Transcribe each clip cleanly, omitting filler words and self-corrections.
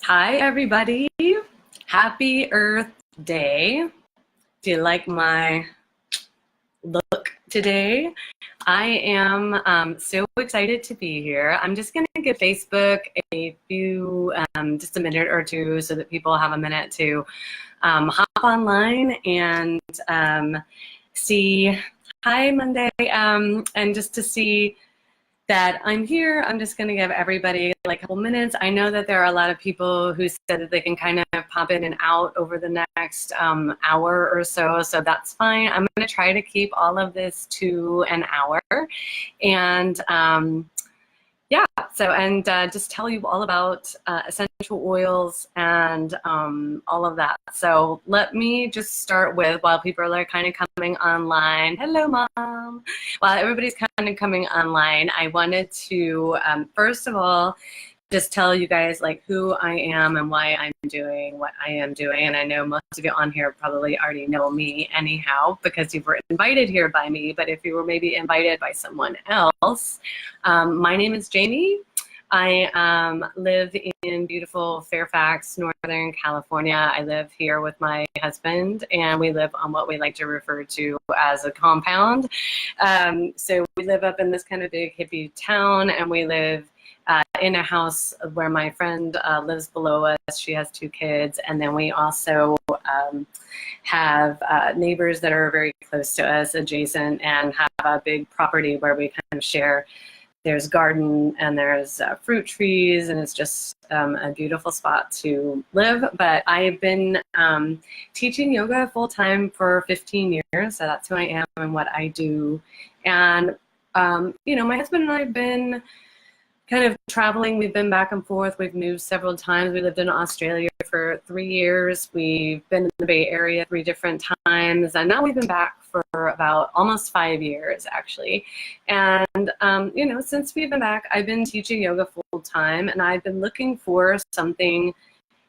Hi, everybody. Happy Earth Day. Do you like my look today? I am so excited to be here. I'm just going to give Facebook a few, just a minute or two so that people have a minute to hop online and see, hi, Monday, and just to see that I'm here. I'm just going to give everybody like a couple minutes. I know that there are a lot of people who said that they can kind of pop in and out over the next hour or so, so that's fine. I'm going to try to keep all of this to an hour. And yeah, so, and just tell you all about essential oils and all of that. So let me just start with, while people are kind of coming online, hello, Mom. While everybody's kind of coming online, I wanted to, first of all, just tell you guys like who I am and why I'm doing what I am doing. And I know most of you on here probably already know me anyhow because you were invited here by me. But if you were maybe invited by someone else, my name is Jamie. I live in beautiful Fairfax, Northern California. I live here with my husband, and we live on what we like to refer to as a compound. So we live up in this kind of big hippie town, and we live in a house where my friend lives below us. She has 2 kids, and then we also have neighbors that are very close to us, adjacent, and have a big property where we kind of share. There's garden and there's fruit trees, and it's just a beautiful spot to live. But I've been teaching yoga full time for 15 years, so that's who I am and what I do. And you know, my husband and I have been kind of traveling. We've been back and forth. We've moved several times. We lived in Australia for 3 years. We've been in the Bay Area 3 different times. And now we've been back for about almost 5 years, actually. And, you know, since we've been back, I've been teaching yoga full time. And I've been looking for something,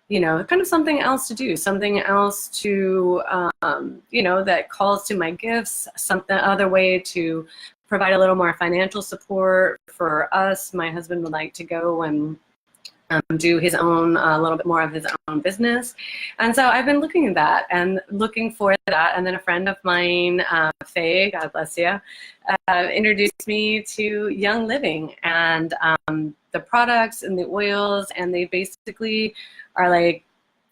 you know, kind of something else to do, something else to, you know, that calls to my gifts, something other way to provide a little more financial support for us. My husband would like to go and do his own, a little bit more of his own business. And so I've been looking at that and looking for that. And then a friend of mine, Faye, God bless you, introduced me to Young Living and the products and the oils. And they basically are like,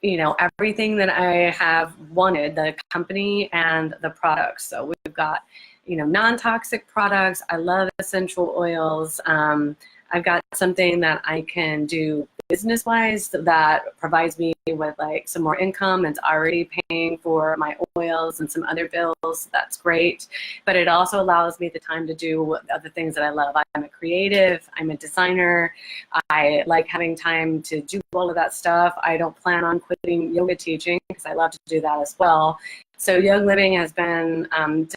you know, everything that I have wanted, the company and the products. So we've got, you know, non-toxic products. I love essential oils. I've got something that I can do business-wise that provides me with like some more income. It's already paying for my oils and some other bills. That's great. But it also allows me the time to do other things that I love. I'm a creative. I'm a designer. I like having time to do all of that stuff. I don't plan on quitting yoga teaching because I love to do that as well. So Young Living has been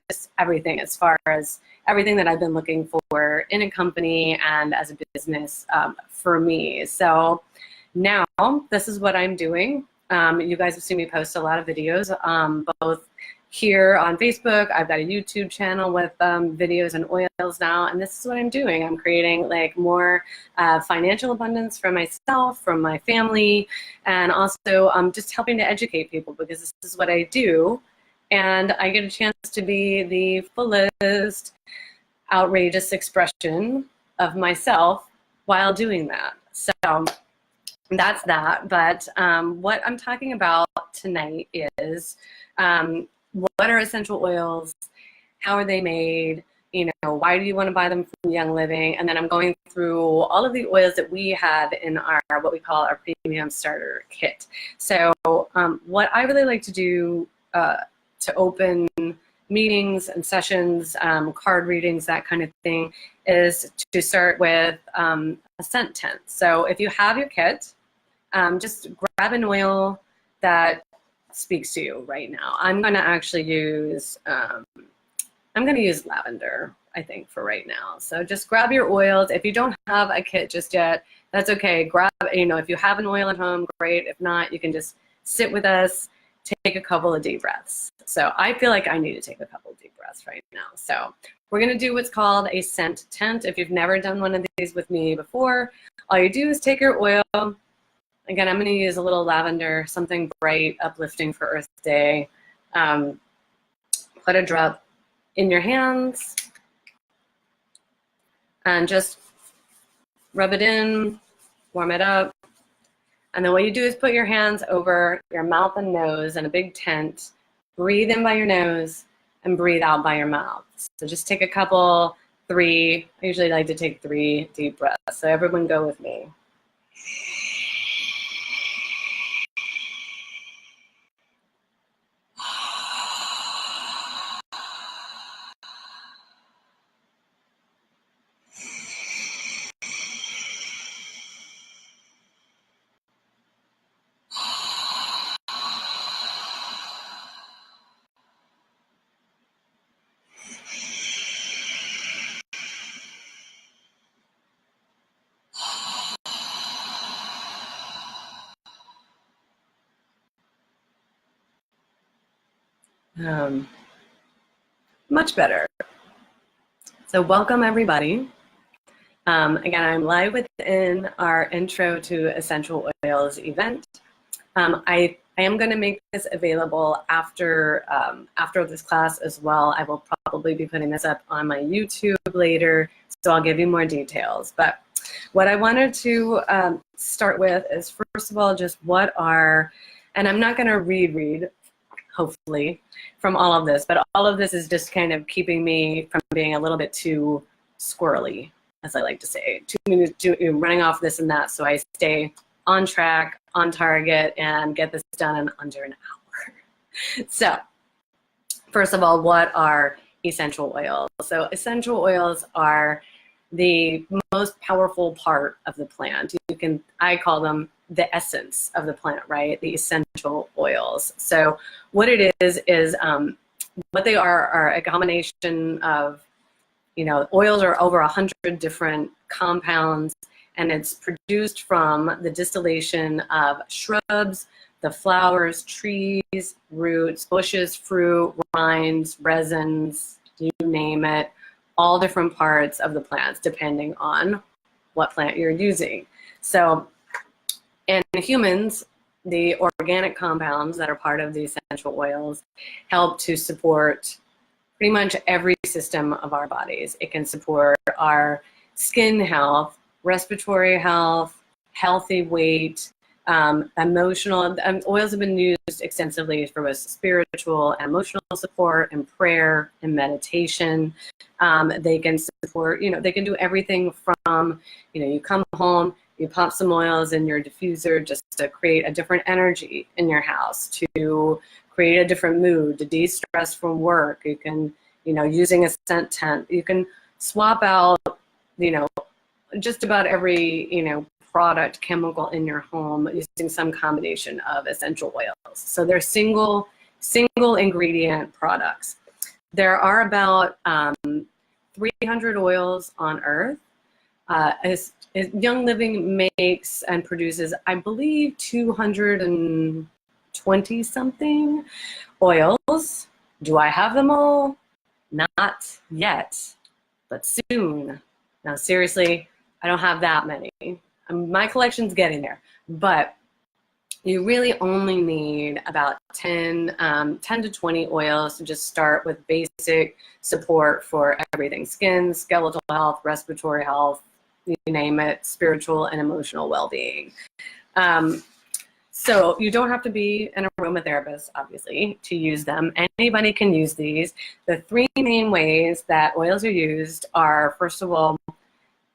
just everything, as far as everything that I've been looking for in a company and as a business for me. So now this is what I'm doing. You guys have seen me post a lot of videos, both here on Facebook. I've got a YouTube channel with videos and oils now, and this is what I'm doing. I'm creating like more financial abundance for myself, from my family, and also just helping to educate people, because this is what I do. And I get a chance to be the fullest, outrageous expression of myself while doing that. So that's that. But what I'm talking about tonight is what are essential oils? How are they made? You know, why do you want to buy them from Young Living? And then I'm going through all of the oils that we have in our, what we call our premium starter kit. So what I really like to do to open meetings and sessions, card readings, that kind of thing, is to start with a scent tent. So if you have your kit, just grab an oil that speaks to you right now. I'm going to actually use, I'm going to use lavender, I think, for right now. So just grab your oils. If you don't have a kit just yet, that's okay. Grab, you know, if you have an oil at home, great. If not, you can just sit with us, take a couple of deep breaths. So I feel like I need to take a couple of deep breaths right now. So we're going to do what's called a scent tent. If you've never done one of these with me before, all you do is take your oil, Again, I'm going to use a little lavender, something bright, uplifting for Earth Day. Put a drop in your hands and just rub it in, warm it up. And then what you do is put your hands over your mouth and nose in a big tent. Breathe in by your nose and breathe out by your mouth. So just take a couple, 3. I usually like to take 3 deep breaths. So everyone go with me. Much better. So welcome everybody. Again, I'm live within our Intro to Essential Oils event. I am going to make this available after this class as well. I will probably be putting this up on my YouTube later, so I'll give you more details. But what I wanted to start with is, first of all, just what are, and I'm not going to read, hopefully, from all of this, but all of this is just kind of keeping me from being a little bit too squirrely, as I like to say, running off this and that, so I stay on track, on target, and get this done in under an hour. So, first of all, what are essential oils? So essential oils are the most powerful part of the plant. I call them the essence of the plant, right? The essential oils. So what it is what they are a combination of, oils are over 100 different compounds, and it's produced from the distillation of shrubs, the flowers, trees, roots, bushes, fruit, rinds, resins, you name it, all different parts of the plants depending on what plant you're using. So in humans, the organic compounds that are part of the essential oils help to support pretty much every system of our bodies. It can support our skin health, respiratory health, healthy weight, emotional. Oils have been used extensively for both spiritual and emotional support and prayer and meditation. They can support, they can do everything from, you come home, you pop some oils in your diffuser just to create a different energy in your house, to create a different mood, to de-stress from work. You can, using a scent tent, you can swap out, just about every, product, chemical in your home using some combination of essential oils. So they're single ingredient products. There are about 300 oils on Earth. Young Living makes and produces, I believe, 220 something oils. Do I have them all? Not yet, but soon. Now, seriously, I don't have that many. My collection's getting there, but you really only need about 10 to 20 oils to just start with basic support for everything: skin, skeletal health, respiratory health, you name it, spiritual and emotional well-being. So you don't have to be an aromatherapist, obviously, to use them. Anybody can use these. The 3 main ways that oils are used are, first of all,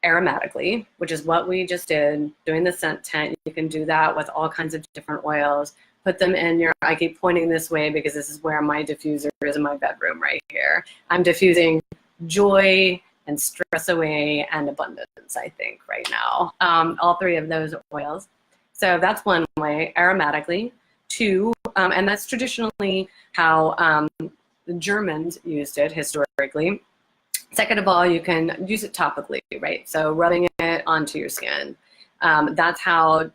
aromatically, which is what we just did, doing the scent tent. You can do that with all kinds of different oils. Put them in your, I keep pointing this way because this is where my diffuser is in my bedroom right here. I'm diffusing joy and stress away and abundance, I think, right now. All 3 of those oils. So that's one way, aromatically. 2, and that's traditionally how the Germans used it historically. Second of all, you can use it topically, right? So rubbing it onto your skin. That's how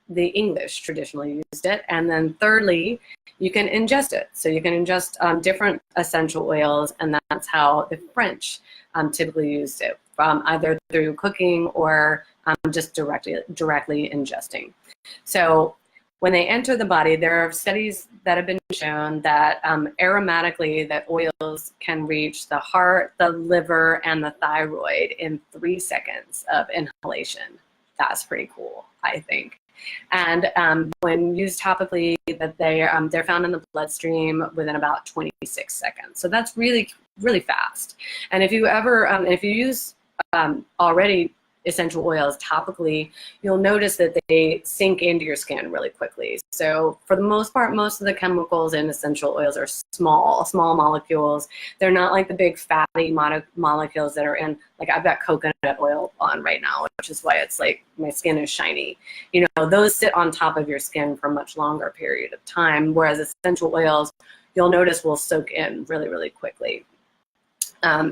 the English traditionally used it. And then thirdly, you can ingest it. So you can ingest different essential oils, and that's how the French typically used it. either through cooking or just directly ingesting. So when they enter the body, there are studies that have been shown that aromatically that oils can reach the heart, the liver, and the thyroid in 3 seconds of inhalation. That's pretty cool, I think. And when used topically, that they're found in the bloodstream within about 26 seconds. So that's really, really fast. And if you ever, if you use already essential oils topically, you'll notice that they sink into your skin really quickly. So for the most part, most of the chemicals in essential oils are small molecules. They're not like the big fatty molecules that are in, like I've got coconut oil on right now, which is why it's like my skin is shiny. You know, those sit on top of your skin for a much longer period of time, whereas essential oils, you'll notice will soak in really, really quickly.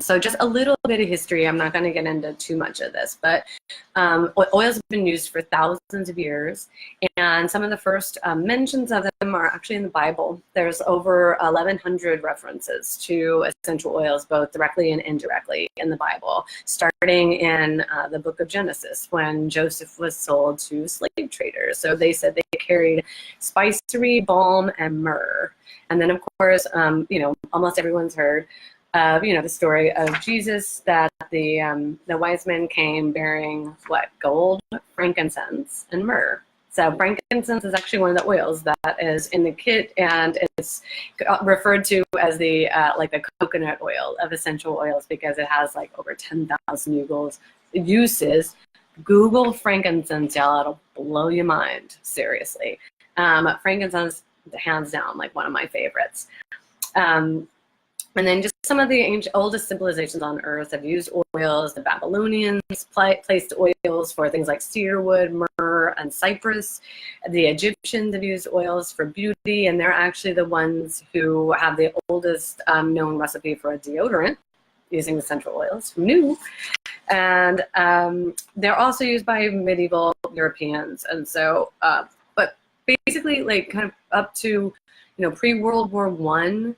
So just a little bit of history. I'm not going to get into too much of this, but oils have been used for thousands of years, and some of the first mentions of them are actually in the Bible. There's over 1,100 references to essential oils, both directly and indirectly in the Bible, starting in the book of Genesis when Joseph was sold to slave traders. So they said they carried spicery, balm, and myrrh. And then, of course, you know, almost everyone's heard you know, the story of Jesus, that the wise men came bearing what? Gold, frankincense, and myrrh. So frankincense is actually one of the oils that is in the kit, and it's referred to as the like the coconut oil of essential oils because it has like over 10,000 uses. Google frankincense, y'all, it'll blow your mind, seriously. Frankincense, hands down, like one of my favorites. And then just some of the oldest civilizations on Earth have used oils. The Babylonians placed oils for things like cedarwood, myrrh, and cypress. The Egyptians have used oils for beauty, and they're actually the ones who have the oldest known recipe for a deodorant using essential oils. Who knew? And they're also used by medieval Europeans. And so, but basically, like kind of up to, you know, pre-World War I,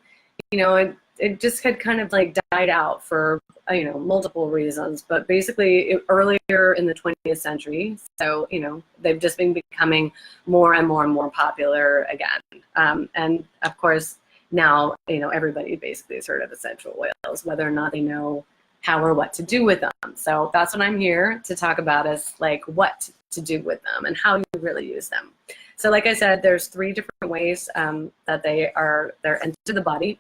you know, it just had kind of like died out for, you know, multiple reasons, but basically earlier in the 20th century. So, you know, they've just been becoming more and more and more popular again. And of course, now, you know, everybody basically has heard of essential oils, whether or not they know how or what to do with them. So that's what I'm here to talk about, is like what to do with them and how you really use them. So like I said, there's 3 different ways that they're into the body.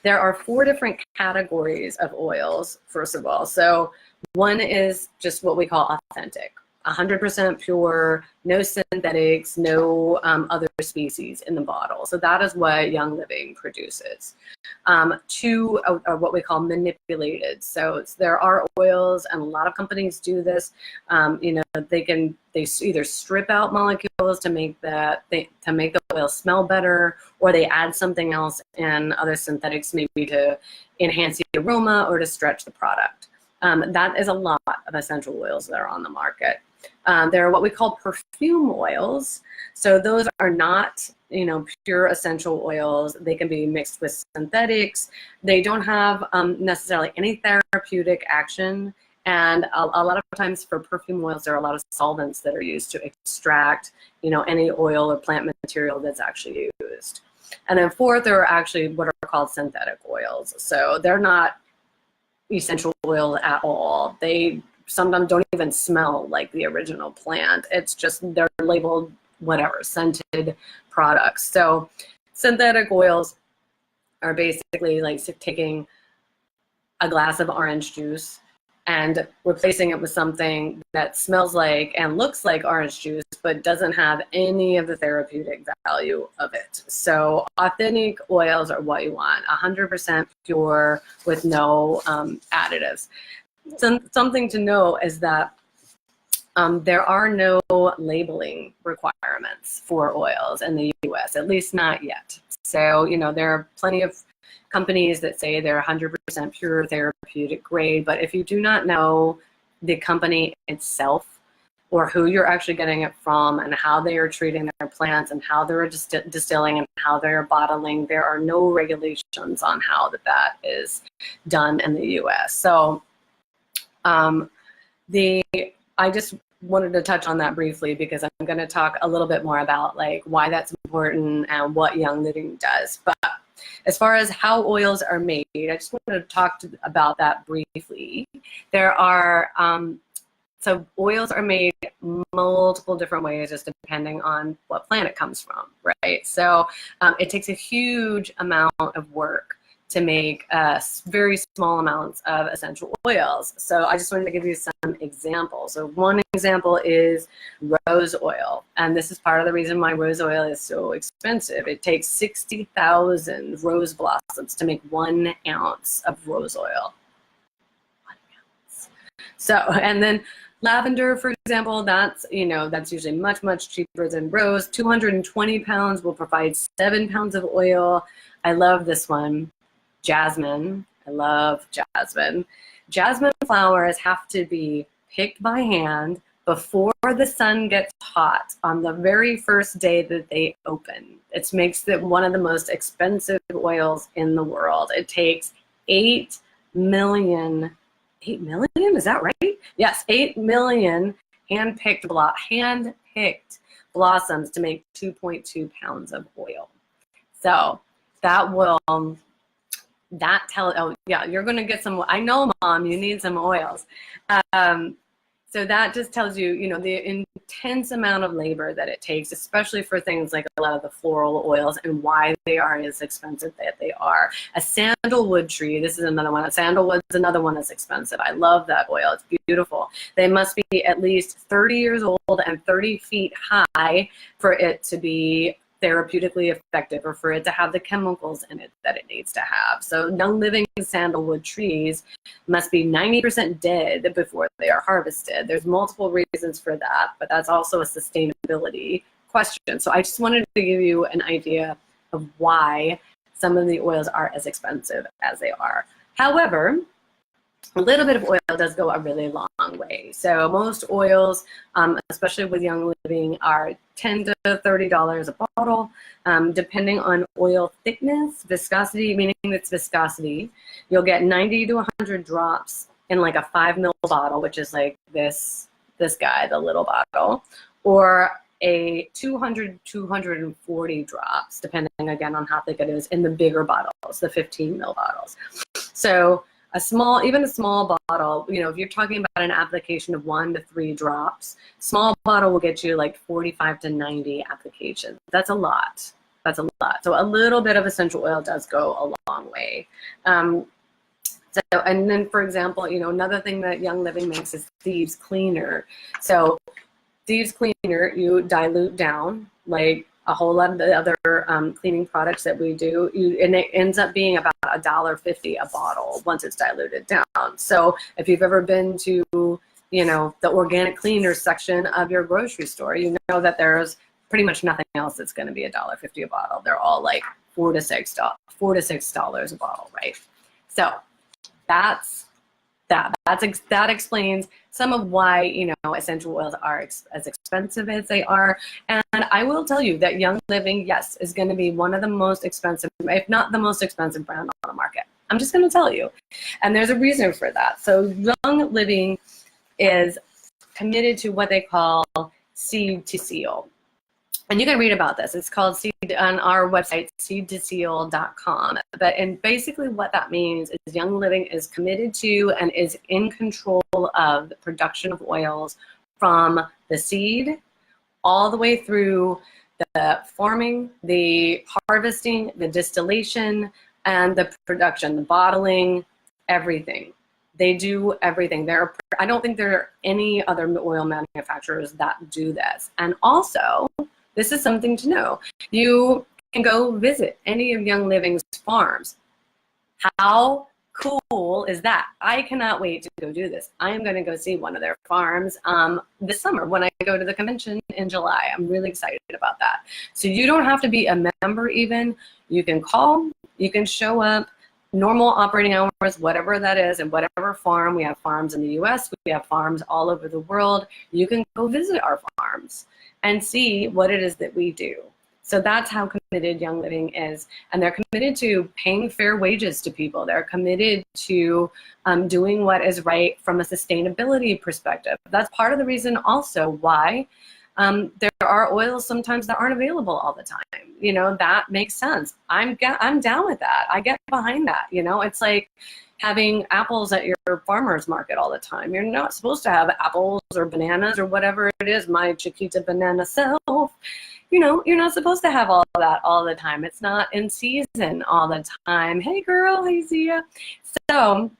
There are 4 different categories of oils, first of all. So one is just what we call authentic, 100% pure, no synthetics, no other species in the bottle. So that is what Young Living produces. 2 are what we call manipulated. So there are oils, and a lot of companies do this. You know, they either strip out molecules to make the oil smell better, or they add something else in, other synthetics, maybe to enhance the aroma or to stretch the product. That is a lot of essential oils that are on the market. There are what we call perfume oils. So those are not, you know, pure essential oils. They can be mixed with synthetics. They don't have necessarily any therapeutic action. And a lot of times for perfume oils, there are a lot of solvents that are used to extract, you know, any oil or plant material that's actually used. And then 4th, there are actually what are called synthetic oils. So they're not essential oil at all. They sometimes don't even smell like the original plant. It's just, they're labeled whatever, scented products. So synthetic oils are basically like taking a glass of orange juice and replacing it with something that smells like and looks like orange juice, but doesn't have any of the therapeutic value of it. So authentic oils are what you want, 100% pure with no additives. Something to know is that there are no labeling requirements for oils in the US, at least not yet. So, you know, there are plenty of companies that say they're 100% pure therapeutic grade, but if you do not know the company itself or who you're actually getting it from and how they are treating their plants and how they're distilling and how they're bottling, there are no regulations on how that is done in the US. So I just wanted to touch on that briefly because I'm going to talk a little bit more about like why that's important and what Young Living does. But as far as how oils are made, I just wanted to talk about that briefly. There are so oils are made multiple different ways, just depending on what plant it comes from, right? So it takes a huge amount of work to make very small amounts of essential oils. So I just wanted to give you some examples. So one example is rose oil. And this is part of the reason why rose oil is so expensive. It takes 60,000 rose blossoms to make 1 ounce of rose oil. 1 ounce. So, and then lavender, for example, that's usually much, much cheaper than rose. 220 pounds will provide 7 pounds of oil. I love this one. Jasmine. I love jasmine. Jasmine flowers have to be picked by hand before the sun gets hot on the very first day that they open. It makes it one of the most expensive oils in the world. It takes 8 million, is that right? Yes, 8 million hand-picked blossoms to make 2.2 pounds of oil. So that will oh yeah, you're gonna get some. I know, Mom, you need some oils. So that just tells you, the intense amount of labor that it takes, especially for things like a lot of the floral oils and why they are as expensive that they are. A sandalwood tree, this is another one. Sandalwood's another one that's expensive. I love that oil. It's beautiful. They must be at least 30 years old and 30 feet high for it to be therapeutically effective or for it to have the chemicals in it that it needs to have. So Young Living sandalwood trees must be 90% dead before they are harvested. There's multiple reasons for that, but that's also a sustainability question. So I just wanted to give you an idea of why some of the oils are as expensive as they are. However, a little bit of oil does go a really long way. So most oils, especially with Young Living, are $10 to $30 a bottle, depending on oil thickness, viscosity, meaning its viscosity. You'll get 90 to 100 drops in like a 5 ml bottle, which is like this guy, the little bottle, or a 200, 240 drops, depending again on how thick it is, in the bigger bottles, the 15 ml bottles. So even a small bottle, if you're talking about an application of 1 to 3 drops, small bottle will get you like 45 to 90 applications. That's a lot. That's a lot. So a little bit of essential oil does go a long way. And then, for example, another thing that Young Living makes is Thieves Cleaner. So Thieves Cleaner, you dilute down like a whole lot of the other cleaning products that we do, and it ends up being about $1.50 a bottle once it's diluted down. So if you've ever been to, the organic cleaner section of your grocery store, you know that there's pretty much nothing else that's going to be $1.50 a bottle. They're all like $4 to $6 a bottle, right? So that explains some of why essential oils are as expensive as they are. And I will tell you that Young Living, yes, is going to be one of the most expensive, if not the most expensive brand on the market. I'm just going to tell you, and there's a reason for that. So Young Living is committed to what they call seed to seal. And you can read about this. It's called on our website, seedtoseal.com. And basically what that means is Young Living is committed to and is in control of the production of oils from the seed all the way through the farming, the harvesting, the distillation, and the production, the bottling, everything. They do everything. I don't think there are any other oil manufacturers that do this. And also, this is something to know. You can go visit any of Young Living's farms. How cool is that? I cannot wait to go do this. I am going to go see one of their farms this summer when I go to the convention in July. I'm really excited about that. So you don't have to be a member even. You can call, you can show up, normal operating hours, whatever that is, and whatever farm. We have farms in the US, we have farms all over the world. You can go visit our farms and see what it is that we do. So that's how committed Young Living is. And they're committed to paying fair wages to people. They're committed to doing what is right from a sustainability perspective. That's part of the reason also why there are oils sometimes that aren't available all the time. You know, that makes sense. I'm down with that. I get behind that. You know, it's like having apples at your farmer's market all the time. You're not supposed to have apples or bananas or whatever it is, my Chiquita banana self. You know, you're not supposed to have all that all the time. It's not in season all the time. Hey girl, hey Zia. So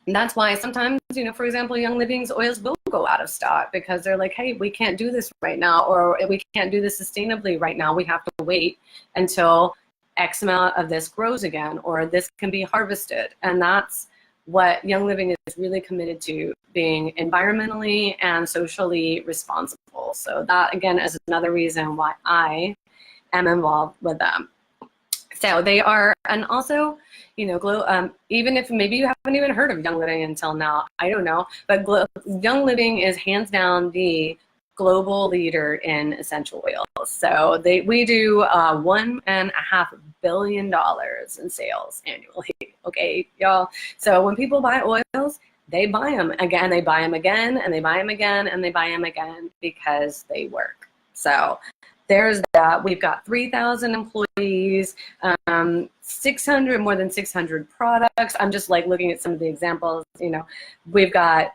that's why sometimes, you know, for example, Young Living's oils will go out of stock because they're like, hey, we can't do this right now, or we can't do this sustainably right now. We have to wait until X amount of this grows again, or this can be harvested. And that's what Young Living is really committed to, being environmentally and socially responsible. So that, again, is another reason why I am involved with them. So they are, and also, you know, even if maybe you haven't even heard of Young Living until now, I don't know, but Young Living is hands down the global leader in essential oils. So we do $1.5 billion in sales annually. Okay, y'all. So when people buy oils, they buy them again, they buy them again, and they buy them again, and they buy them again because they work. So there's that. We've got 3,000 employees, more than 600 products. I'm just like looking at some of the examples. You know, we've got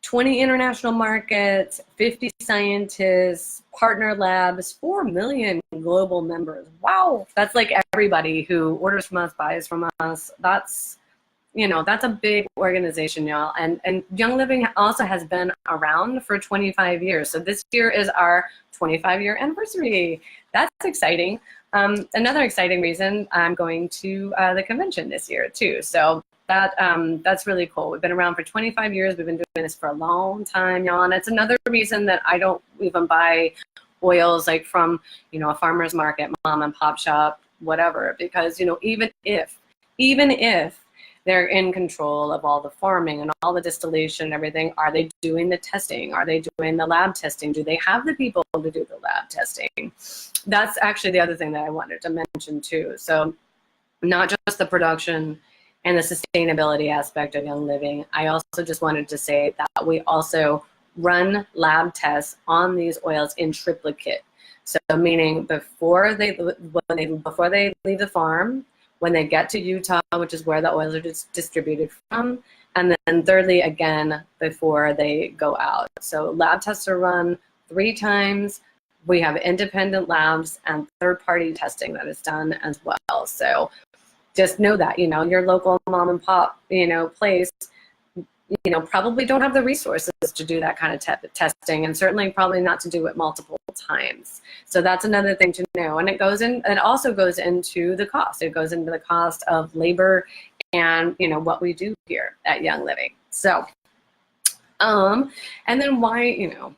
20 international markets, 50 scientists, partner labs, 4 million global members. Wow, that's like everybody who orders from us, buys from us. That's, you know, that's a big organization, y'all. And Young Living also has been around for 25 years. So this year is our 25-year anniversary. That's exciting. Another exciting reason, I'm going to the convention this year too. So that's really cool. We've been around for 25 years. We've been doing this for a long time, y'all. And it's another reason that I don't even buy oils like from, you know, a farmer's market, mom and pop shop, whatever, because, you know, even if they're in control of all the farming and all the distillation and everything, are they doing the testing? Are they doing the lab testing? Do they have the people to do the lab testing? That's actually the other thing that I wanted to mention too. So not just the production and the sustainability aspect of Young Living, I also just wanted to say that we also run lab tests on these oils in triplicate. So meaning before they leave the farm, when they get to Utah, which is where the oils are distributed from, and then thirdly, again, before they go out. So lab tests are run 3 times. We have independent labs and third-party testing that is done as well. So just know that, you know, your local mom and pop, you know, place, you know, probably don't have the resources to do that kind of testing, and certainly probably not to do it multiple times. So that's another thing to know. And it also goes into the cost. It goes into the cost of labor and, you know, what we do here at Young Living. So, and then why, you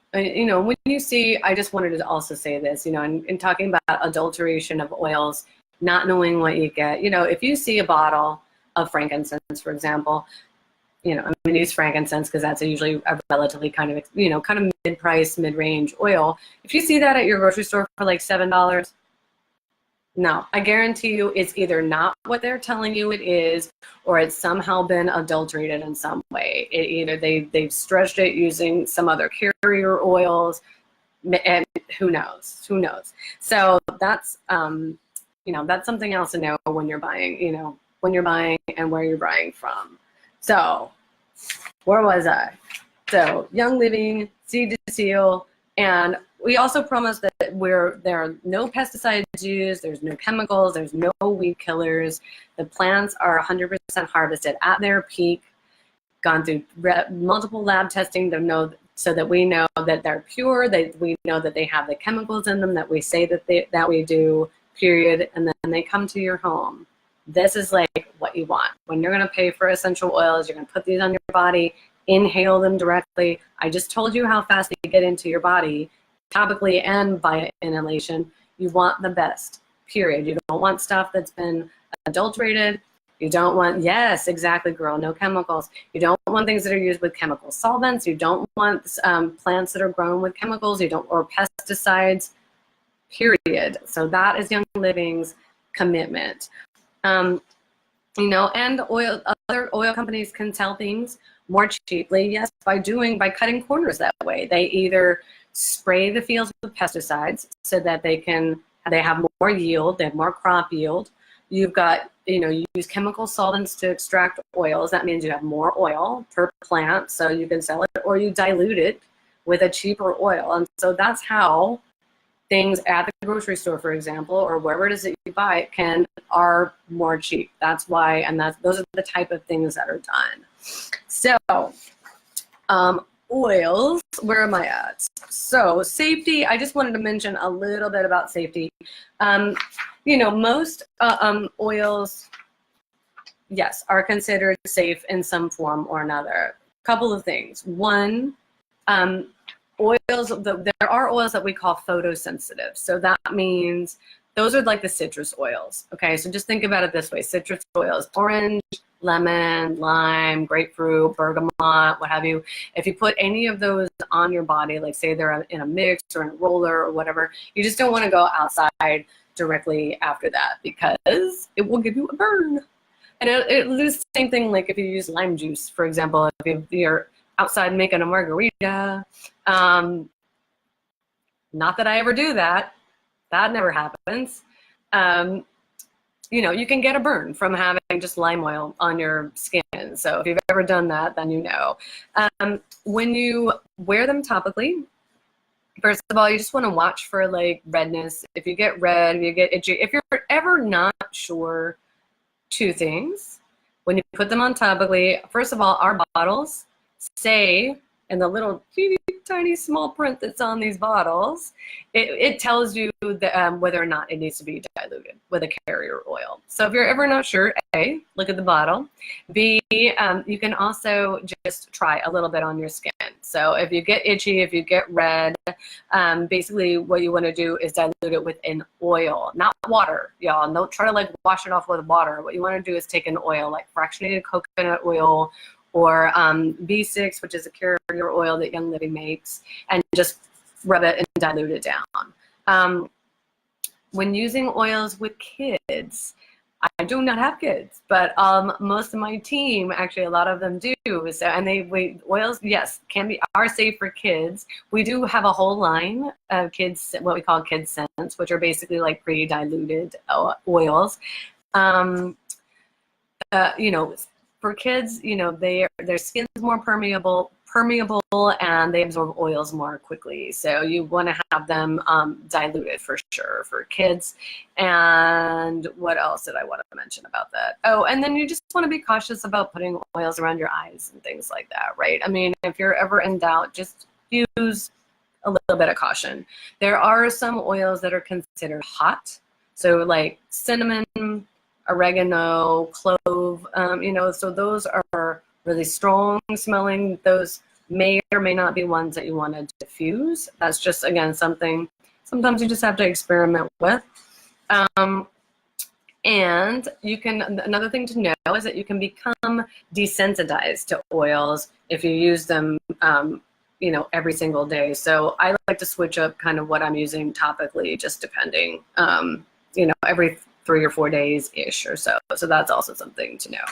know, when you see, I just wanted to also say this, you know, in talking about adulteration of oils, not knowing what you get, you know, if you see a bottle of frankincense, for example, you know, I'm going to use frankincense because that's usually a relatively kind of, you know, kind of mid-price, mid-range oil. If you see that at your grocery store for like $7, no, I guarantee you it's either not what they're telling you it is, or it's somehow been adulterated in some way. Either they've stretched it using some other carrier oils, and who knows? So that's, you know, that's something else to know when you're buying, you know, and where you're buying from. So where was I? So Young Living, seed to seal, and we also promise that there are no pesticides used, there's no chemicals, there's no weed killers. The plants are 100% harvested at their peak, gone through multiple lab testing so that we know that they're pure, that we know that they have the chemicals in them that we say that we do, period, and then they come to your home. This is like what you want. When you're gonna pay for essential oils, you're gonna put these on your body, inhale them directly. I just told you how fast they get into your body, topically and via inhalation. You want the best, period. You don't want stuff that's been adulterated. You don't want, yes, exactly, girl, no chemicals. You don't want things that are used with chemical solvents. You don't want plants that are grown with chemicals. Or pesticides. period. So that is Young Living's commitment. You know, and other oil companies can sell things more cheaply, yes, by cutting corners that way. They either spray the fields with pesticides so that they have more yield, they have more crop yield. You've got, you know, you use chemical solvents to extract oils. That means you have more oil per plant, so you can sell it, or you dilute it with a cheaper oil. And so that's how things at the grocery store, for example, or wherever it is that you buy it, are more cheap. That's why, and those are the type of things that are done. So, oils, where am I at? So, safety, I just wanted to mention a little bit about safety. You know, most oils, yes, are considered safe in some form or another. Couple of things. One, there are oils that we call photosensitive. So that means those are like the citrus oils. Okay, so just think about it this way. Citrus oils, orange, lemon, lime, grapefruit, bergamot, what have you. If you put any of those on your body, like say they're in a mix or in a roller or whatever, you just don't want to go outside directly after that because it will give you a burn. And it'll do the same thing like if you use lime juice, for example, if you're outside making a margarita. Not that I ever do that. That never happens. You know, you can get a burn from having just lime oil on your skin. So if you've ever done that, then you know. When you wear them topically, first of all, you just want to watch for like redness. If you get red, if you get itchy, if you're ever not sure, two things. When you put them on topically, first of all, our bottles say in the little teeny tiny small print that's on these bottles, it tells you that, whether or not it needs to be diluted with a carrier oil. So if you're ever not sure, A, look at the bottle. B, you can also just try a little bit on your skin. So if you get itchy, if you get red, basically what you want to do is dilute it with an oil, not water, y'all. Don't try to like wash it off with water. What you want to do is take an oil, like fractionated coconut oil, or B6, which is a carrier oil that Young Living makes, and just rub it and dilute it down. When using oils with kids, I do not have kids, but most of my team, actually a lot of them do. So, and oils, yes, are safe for kids. We do have a whole line of kids, what we call kids scents, which are basically like pre-diluted oils. You know, for kids, you know, their skin's more permeable, and they absorb oils more quickly. So you want to have them diluted for sure for kids. And what else did I want to mention about that? Oh, and then you just want to be cautious about putting oils around your eyes and things like that, right? I mean, if you're ever in doubt, just use a little bit of caution. There are some oils that are considered hot. So like cinnamon, oregano, clove, you know, so those are really strong smelling. Those may or may not be ones that you want to diffuse. That's just, again, something sometimes you just have to experiment with. And you can, another thing to know is that you can become desensitized to oils if you use them, you know, every single day. So I like to switch up kind of what I'm using topically, just depending, you know, every 3 or 4 days-ish or so. So that's also something to know.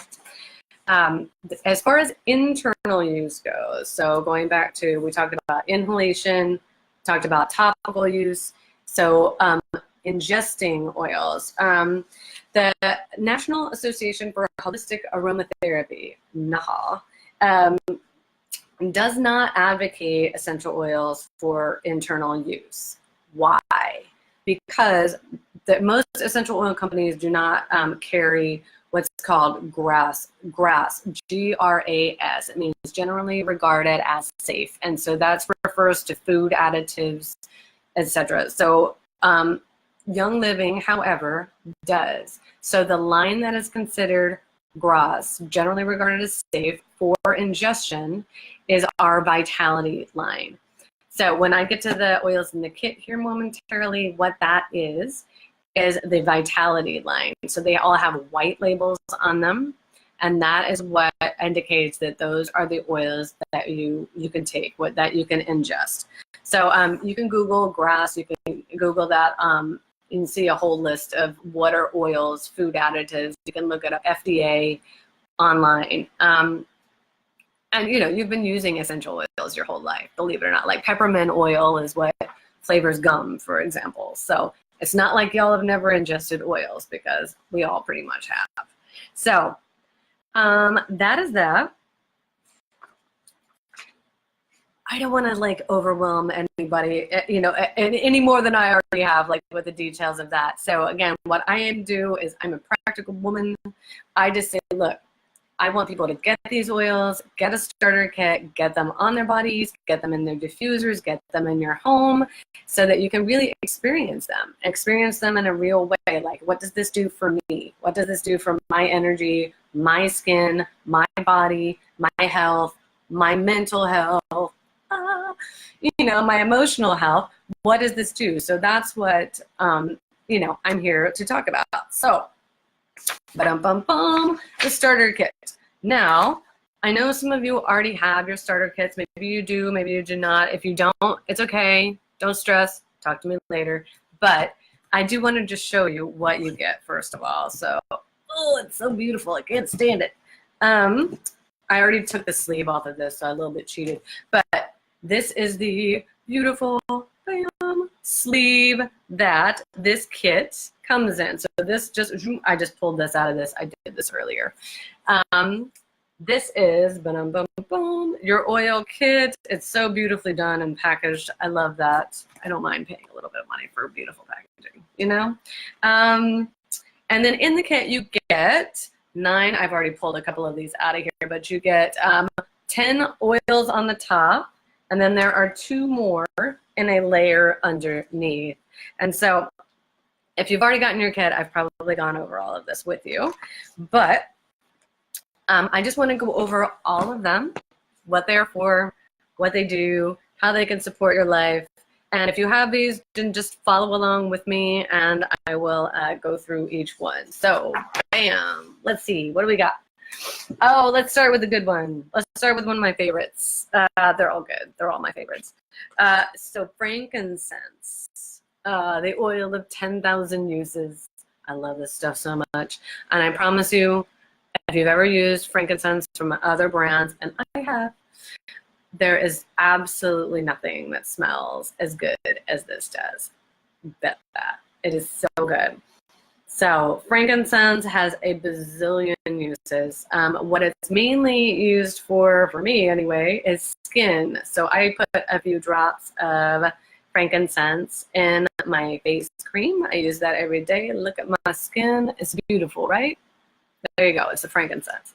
As far as internal use goes, so going back to, we talked about inhalation, talked about topical use, so ingesting oils. The National Association for Holistic Aromatherapy, NAHA, does not advocate essential oils for internal use. Why? Because most essential oil companies do not carry what's called GRAS, G-R-A-S. It means generally regarded as safe. And so that refers to food additives, etc. So Young Living, however, does. So the line that is considered GRAS, generally regarded as safe for ingestion, is our Vitality line. So when I get to the oils in the kit here momentarily, what that is the Vitality line. So they all have white labels on them. And that is what indicates that those are the oils that you can take, that you can ingest. So you can Google grass, you can Google that. You can see a whole list of what are oils, food additives. You can look at FDA online. And you've been using essential oils your whole life, believe it or not. Like peppermint oil is what flavors gum, for example. So it's not like y'all have never ingested oils, because we all pretty much have. So that is that. I don't want to like overwhelm anybody, any more than I already have, like with the details of that. So again, what I am do is I'm a practical woman. I just say, look, I want people to get these oils, get a starter kit, get them on their bodies, get them in their diffusers, get them in your home, so that you can really experience them in a real way. Like, what does this do for me? What does this do for my energy, my skin, my body, my health, my mental health, my emotional health? What does this do? So that's what, I'm here to talk about. So, the starter kit. Now, I know some of you already have your starter kits. Maybe you do, maybe you do not. If you don't, it's okay. Don't stress. Talk to me later. But I do want to just show you what you get, first of all. So, oh, it's so beautiful. I can't stand it. I already took the sleeve off of this, so I a little bit cheated. But this is the beautiful sleeve that this kit comes in. So this I just pulled this out of this. I did this earlier. This is your oil kit. It's so beautifully done and packaged. I love that. I don't mind paying a little bit of money for beautiful packaging, and then in the kit you get 9. I've already pulled a couple of these out of here, but you get 10 oils on the top, and then there are 2 more in a layer underneath. And so if you've already gotten your kit, I've probably gone over all of this with you. But I just want to go over all of them, what they're for, what they do, how they can support your life. And if you have these, then just follow along with me, and I will go through each one. So, bam. Let's see. What do we got? Oh, let's start with a good one. Let's start with one of my favorites. They're all good. They're all my favorites. So frankincense, the oil of 10,000 uses. I love this stuff so much. And I promise you, if you've ever used frankincense from other brands, and I have, there is absolutely nothing that smells as good as this does. Bet that. It is so good. So frankincense has a bazillion uses. What it's mainly used for me anyway, is skin. So I put a few drops of frankincense in my face cream. I use that every day. Look at my skin. It's beautiful, right? There you go. It's the frankincense.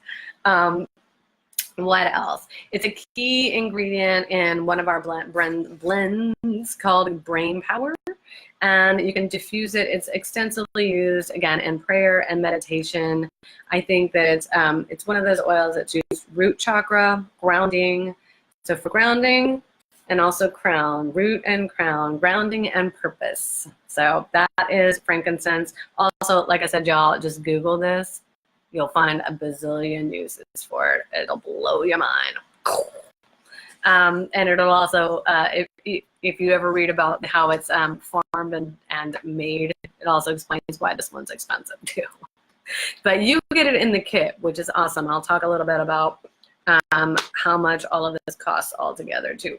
What else? It's a key ingredient in one of our blends called Brain Power. And you can diffuse it. It's extensively used, again, in prayer and meditation. I think that it's one of those oils that's used root chakra, grounding. So for grounding, and also crown, root and crown, grounding and purpose. So that is frankincense. Also, like I said, y'all, just Google this. You'll find a bazillion uses for it. It'll blow your mind. And it'll also, if you ever read about how it's farmed and made, it also explains why this one's expensive too. But you get it in the kit, which is awesome. I'll talk a little bit about how much all of this costs altogether too.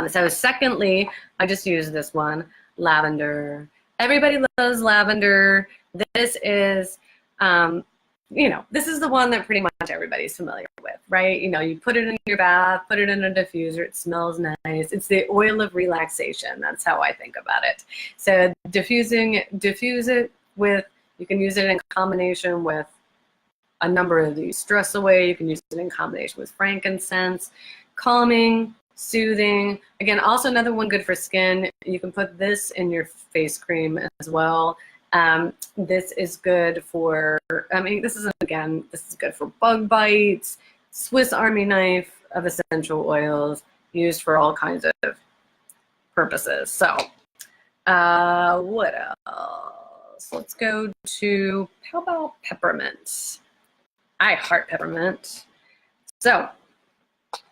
So secondly, I just use this one, lavender. Everybody loves lavender. This is, this is the one that pretty much everybody's familiar with, right? You put it in your bath, put it in a diffuser, it smells nice. It's the oil of relaxation. That's how I think about it. So diffuse it with, you can use it in combination with a number of these. Stress away, you can use it in combination with frankincense, calming, soothing. Again, also another one good for skin. You can put this in your face cream as well. This is good for, this is good for bug bites, Swiss Army knife of essential oils, used for all kinds of purposes. So, what else? Let's go to, how about peppermint? I heart peppermint. So,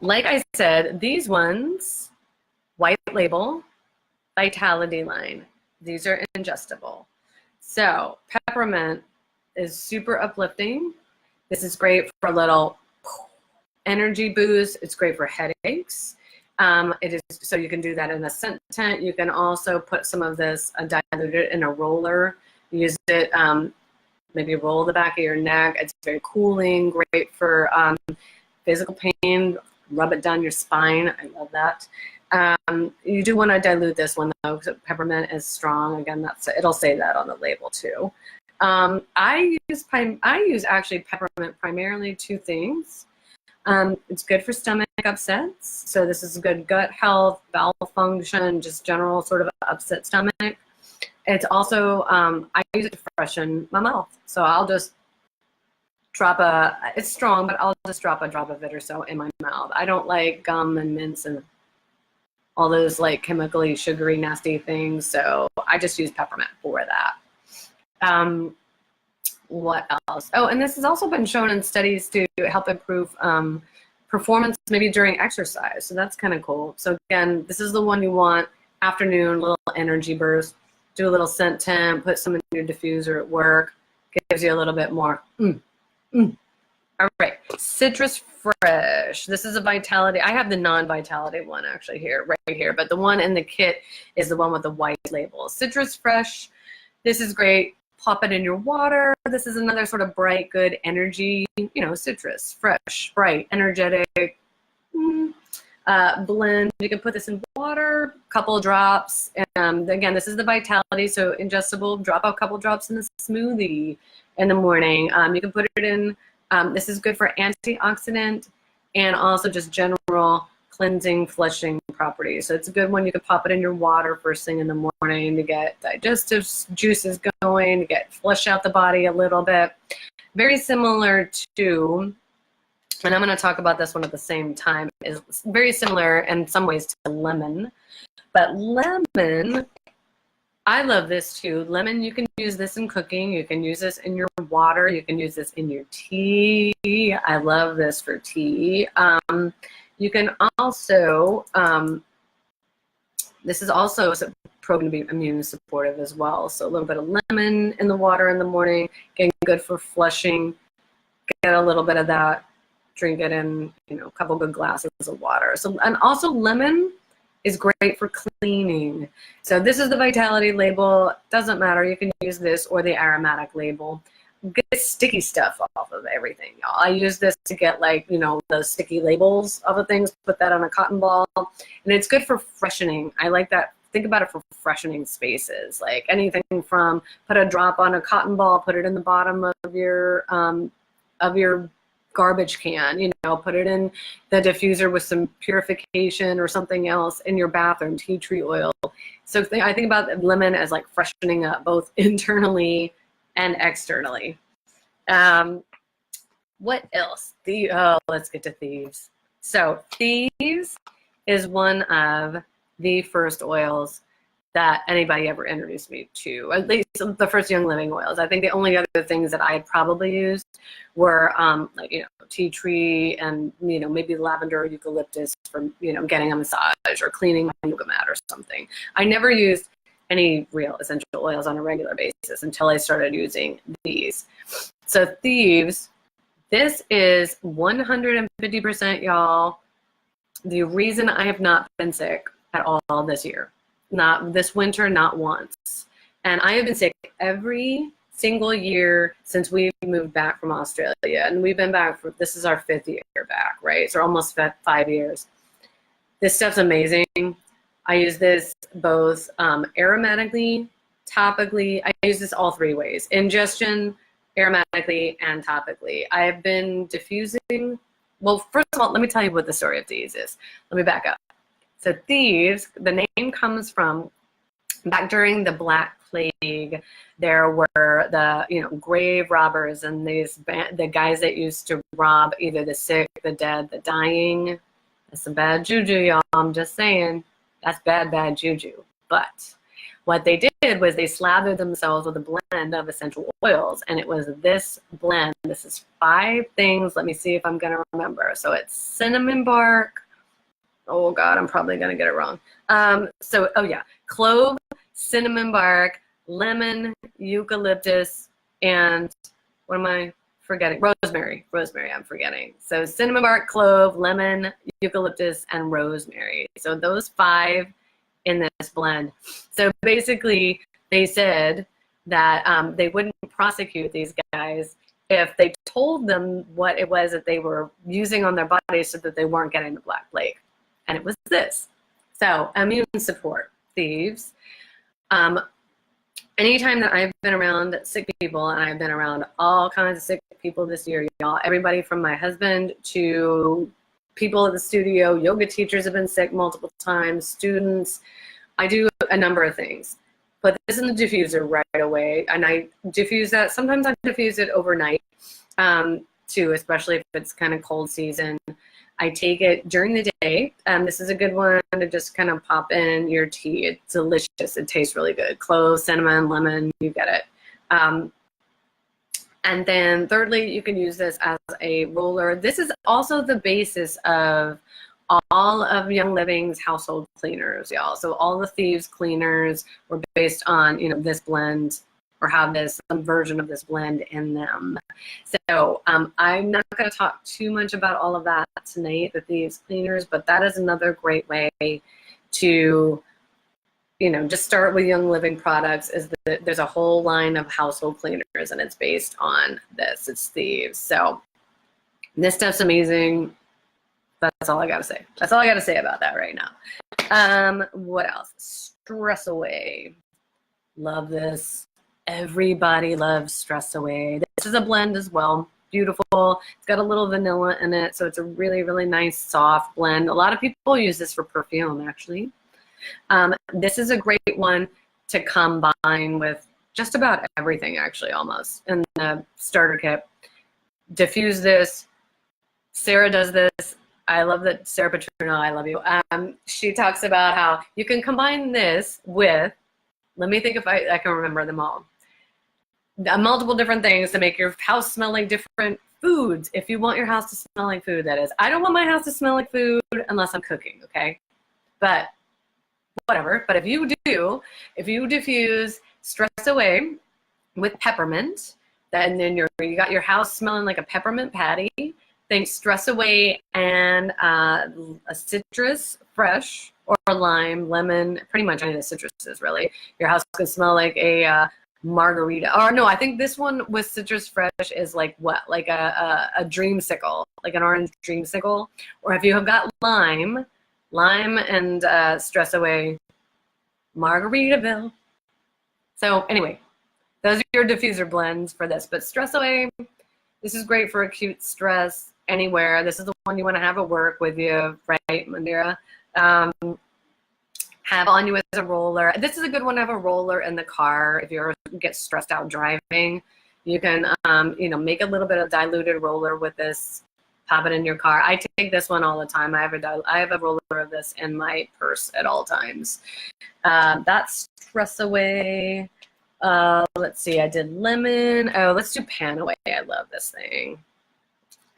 like I said, these ones, white label, Vitality line. These are ingestible. So, peppermint is super uplifting. This is great for a little energy boost. It's great for headaches. It is, so you can do that in a scent tent. You can also put some of this diluted in a roller. Use it, maybe roll the back of your neck. It's very cooling, great for physical pain. Rub it down your spine. I love that. You do want to dilute this one though, because peppermint is strong. Again, it'll say that on the label too. I use actually peppermint primarily two things. It's good for stomach upsets. So this is good gut health, bowel function, just general sort of upset stomach. It's also, I use it to freshen my mouth. So I'll just drop it's strong, but I'll just drop a drop of it or so in my mouth. I don't like gum and mints and all those like chemically sugary, nasty things. So I just use peppermint for that. What else? Oh, and this has also been shown in studies to help improve performance maybe during exercise. So that's kind of cool. So again, this is the one you want afternoon, little energy burst. Do a little scent tent, put some in your diffuser at work. Gives you a little bit more. All right, Citrus Fresh. This is a Vitality. I have the non-Vitality one actually here, right here, but the one in the kit is the one with the white label. Citrus Fresh. This is great. Pop it in your water. This is another sort of bright, good energy, you know, citrus, fresh, bright, energetic blend. You can put this in water, couple drops. And again, this is the Vitality, so ingestible. Drop a couple drops in the smoothie in the morning. You can put it in, this is good for antioxidant and also just general cleansing, flushing properties. So it's a good one. You can pop it in your water first thing in the morning to get digestive juices going, to get flush out the body a little bit. Very similar to, and I'm going to talk about this one at the same time, is very similar in some ways to lemon. But lemon, I love this too. Lemon, you can use this in cooking. You can use this in your water. You can use this in your tea. I love this for tea. You can also, this is also proven to be immune supportive as well. So a little bit of lemon in the water in the morning, getting good for flushing. Get a little bit of that, drink it in, you know, a couple good glasses of water. So, and also lemon is great for cleaning. So this is the Vitality label. Doesn't matter. You can use this or the aromatic label. Get sticky stuff off of everything, y'all. I use this to get, like, you know, the sticky labels of the things, put that on a cotton ball, and it's good for freshening. I like that. Think about it for freshening spaces, like anything from put a drop on a cotton ball, put it in the bottom of your garbage can, you know, put it in the diffuser with some purification or something else in your bathroom, tea tree oil. So I think about lemon as like freshening up both internally and externally. What else? Let's get to Thieves. So Thieves is one of the first oils that anybody ever introduced me to, at least the first Young Living oils. I think the only other things that I had probably used were like, you know, tea tree and, you know, maybe lavender or eucalyptus for, you know, getting a massage or cleaning my yoga mat or something. I never used any real essential oils on a regular basis until I started using these. So Thieves, this is 150%, y'all. The reason I have not been sick at all this year, not this winter, not once. And I have been sick every single year since we moved back from Australia. And we've been back for, this is our 5th year back, right? So almost 5 years. This stuff's amazing. I use this both aromatically, topically. I use this all 3 ways: ingestion, aromatically, and topically. I have been diffusing. Well, first of all, let me tell you what the story of Thieves is. Let me back up. So Thieves, the name comes from back during the Black Plague. There were the, you know, grave robbers and the guys that used to rob either the sick, the dead, the dying. That's some bad juju, y'all. I'm just saying. That's bad, bad juju. But what they did was they slathered themselves with a blend of essential oils, and it was this blend. This is 5 things. Let me see if I'm going to remember. So it's cinnamon bark. Oh God, I'm probably going to get it wrong. Oh yeah, clove, cinnamon bark, lemon, eucalyptus, and what am I forgetting? Rosemary. Rosemary, I'm forgetting. So cinnamon bark, clove, lemon, eucalyptus, and rosemary. So those 5 in this blend. So basically, they said that they wouldn't prosecute these guys if they told them what it was that they were using on their bodies so that they weren't getting the Black Plague. And it was this. So immune support, thieves. Anytime that I've been around sick people, and I've been around all kinds of sick people this year, y'all, everybody from my husband to people at the studio, yoga teachers have been sick multiple times, students. I do a number of things. Put this in the diffuser right away, and I diffuse that. Sometimes I diffuse it overnight too, especially if it's kind of cold season. I take it during the day. This is a good one to just kind of pop in your tea. It's delicious. It tastes really good. Clove, cinnamon, lemon, you get it. And then thirdly, you can use this as a roller. This is also the basis of all of Young Living's household cleaners, y'all. So all the Thieves cleaners were based on, this blend, or have some version of this blend in them. So I'm not going to talk too much about all of that tonight, the Thieves cleaners, but that is another great way to, just start with Young Living products. Is that there's a whole line of household cleaners, and it's based on this. It's Thieves. So this stuff's amazing. That's all I got to say. That's all I got to say about that right now. What else? Stress Away. Love this. Everybody loves Stress Away. This is a blend as well. Beautiful. It's got a little vanilla in it, so it's a really, really nice, soft blend. A lot of people use this for perfume, actually. This is a great one to combine with just about everything, actually, almost, in the starter kit. Diffuse this. Sarah does this. I love that Sarah Petruno, I love you. She talks about how you can combine this with, let me think if I can remember them all. Multiple different things to make your house smell like different foods. If you want your house to smell like food, that is. I don't want my house to smell like food unless I'm cooking, okay? But whatever. But if you diffuse Stress Away with peppermint, and then you got your house smelling like a peppermint patty. Think Stress Away and a citrus, fresh, or lime, lemon, pretty much any of the citruses, really. Your house can smell like a margarita. Or no, I think this one with citrus fresh is like what? Like a dreamsicle, like an orange dreamsicle. Or if you have got lime and Stress Away, Margaritaville. So anyway, those are your diffuser blends for this. But Stress Away, this is great for acute stress anywhere. This is the one you want to have at work with you, right, Mandira? Have on you as a roller. This is a good one to have a roller in the car if you ever get stressed out driving. You can, make a little bit of diluted roller with this. Pop it in your car. I take this one all the time. I have a roller of this in my purse at all times. That's Stress Away. Let's see, I did lemon. Oh, let's do Pan Away. I love this thing.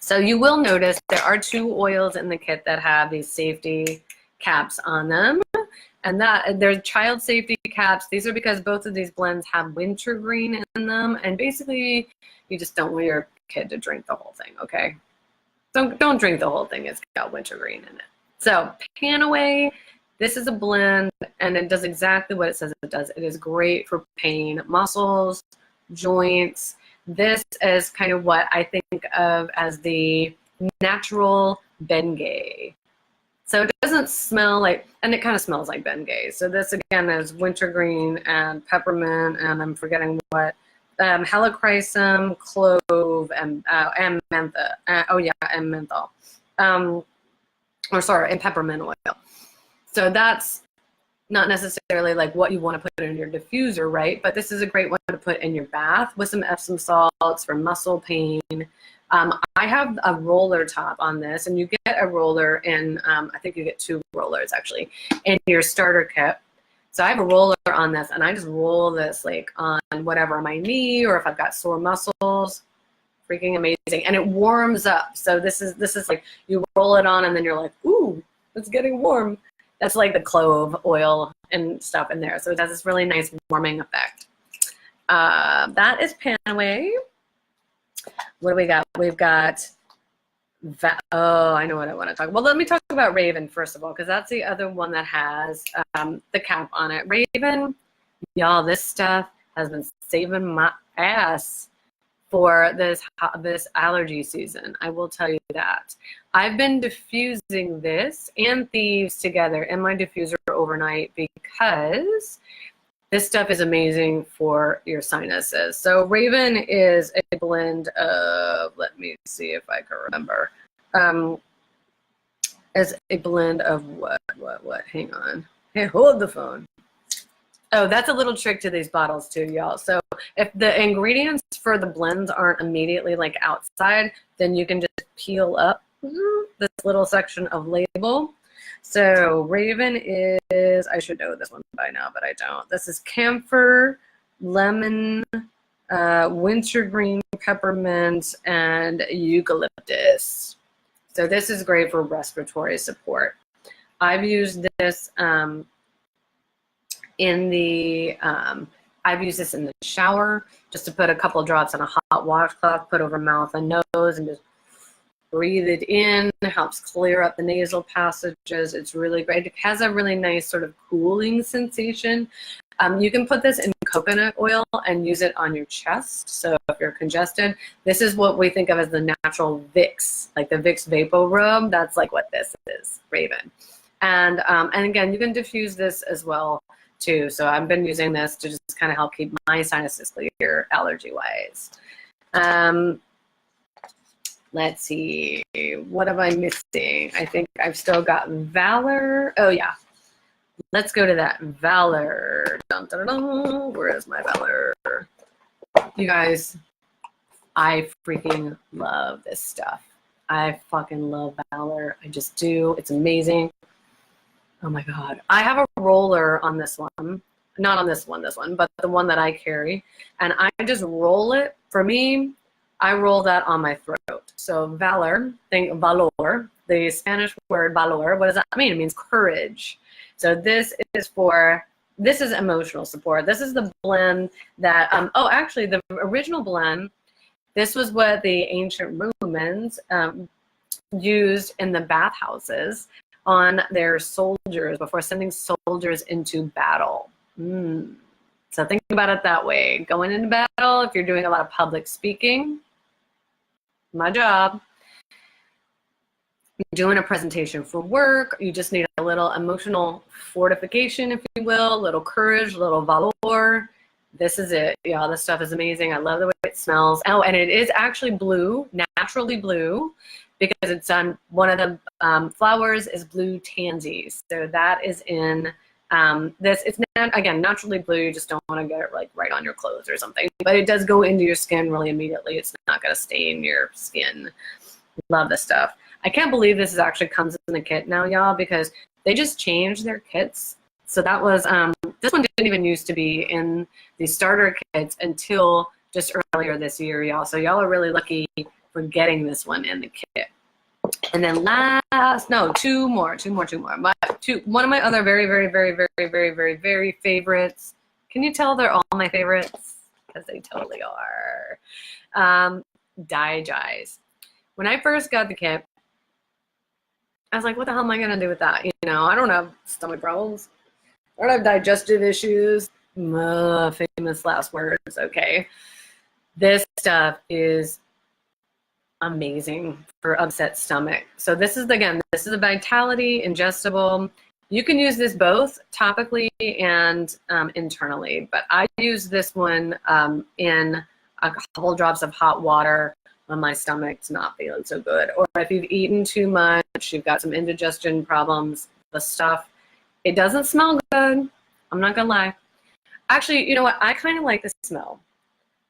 So you will notice there are 2 oils in the kit that have these safety caps on them. And they're child safety caps. These are because both of these blends have wintergreen in them. And basically, you just don't want your kid to drink the whole thing, okay? Don't drink the whole thing. It's got wintergreen in it. So Pan Away, this is a blend, and it does exactly what it says it does. It is great for pain, muscles, joints. This is kind of what I think of as the natural Bengay. So it doesn't smell like, and it kind of smells like Bengay. So this again is wintergreen and peppermint, and I'm forgetting what, helichrysum, clove, and mentha. And menthol. And peppermint oil. So that's not necessarily like what you want to put in your diffuser, right? But this is a great one to put in your bath with some Epsom salts for muscle pain. I have a roller top on this, and you get a roller in, I think you get 2 rollers actually, in your starter kit. So I have a roller on this, and I just roll this like on whatever, my knee, or if I've got sore muscles. Freaking amazing. And it warms up. So this is like you roll it on and then you're like, ooh, it's getting warm. That's like the clove oil and stuff in there. So it has this really nice warming effect. That is Panaway. What do we got? We've got, oh, I know what I want to talk about. Well, let me talk about Raven first of all, because that's the other one that has the cap on it. Raven, y'all, this stuff has been saving my ass for this allergy season. I will tell you that. I've been diffusing this and Thieves together in my diffuser overnight because this stuff is amazing for your sinuses. So Raven is a blend of, let me see if I can remember. As a blend of what? Hang on. Hey, hold the phone. Oh, that's a little trick to these bottles too, y'all. So if the ingredients for the blends aren't immediately like outside, then you can just peel up this little section of label. So Raven is, I should know this one by now, but I don't. This is camphor, lemon, wintergreen, peppermint, and eucalyptus. So this is great for respiratory support. I've used this I've used this in the shower just to put a couple drops on a hot washcloth, put over mouth and nose, and just breathe it in. It helps clear up the nasal passages. It's really great. It has a really nice sort of cooling sensation. You can put this in coconut oil and use it on your chest. So if you're congested, this is what we think of as the natural Vicks, like the Vicks Vapor Rub. That's like what this is, Raven. And again, you can diffuse this as well too. So I've been using this to just kind of help keep my sinuses clear allergy-wise. Let's see, what am I missing? I think I've still got Valor. Oh yeah, let's go to that. Valor. Dun, dun, dun, dun. Where is my Valor? You guys, I freaking love this stuff. I fucking love Valor. I just do. It's amazing. Oh my God. I have a roller on this one. Not on this one, but the one that I carry. And I just roll it. For me, I roll that on my throat. So Valor, think valor, the Spanish word valor, what does that mean? It means courage. So this is emotional support. This is the blend that, actually the original blend, this was what the ancient Romans used in the bathhouses on their soldiers before sending soldiers into battle. So think about it that way. Going into battle, if you're doing a lot of public speaking, my job, you're doing a presentation for work, you just need a little emotional fortification, if you will, a little courage, a little valor. This is it, y'all. This stuff is amazing. I love the way it smells. Oh, and it is actually blue, naturally blue, because it's on one of the flowers is blue tansy. So that is in this. It's not, again, naturally blue. You just don't want to get it like right on your clothes or something. But it does go into your skin really immediately. It's not going to stain your skin. Love this stuff. I can't believe this actually comes in the kit now, y'all, because they just changed their kits. So that was, this one didn't even used to be in the starter kits until just earlier this year, y'all. So y'all are really lucky for getting this one in the kit. And then two more. One of my other very favorites. Can you tell they're all my favorites? Because they totally are. Digize. When I first got the kit, I was like, what the hell am I going to do with that? You know, I don't have stomach problems. I don't have digestive issues. Famous last words, okay. This stuff is amazing for upset stomach. So this is, again, this is a Vitality ingestible. You can use this both topically and internally, but I use this one in a couple drops of hot water when my stomach's not feeling so good. Or if you've eaten too much, you've got some indigestion problems, the stuff, it doesn't smell good. I'm not gonna lie. Actually, you know what? I kind of like the smell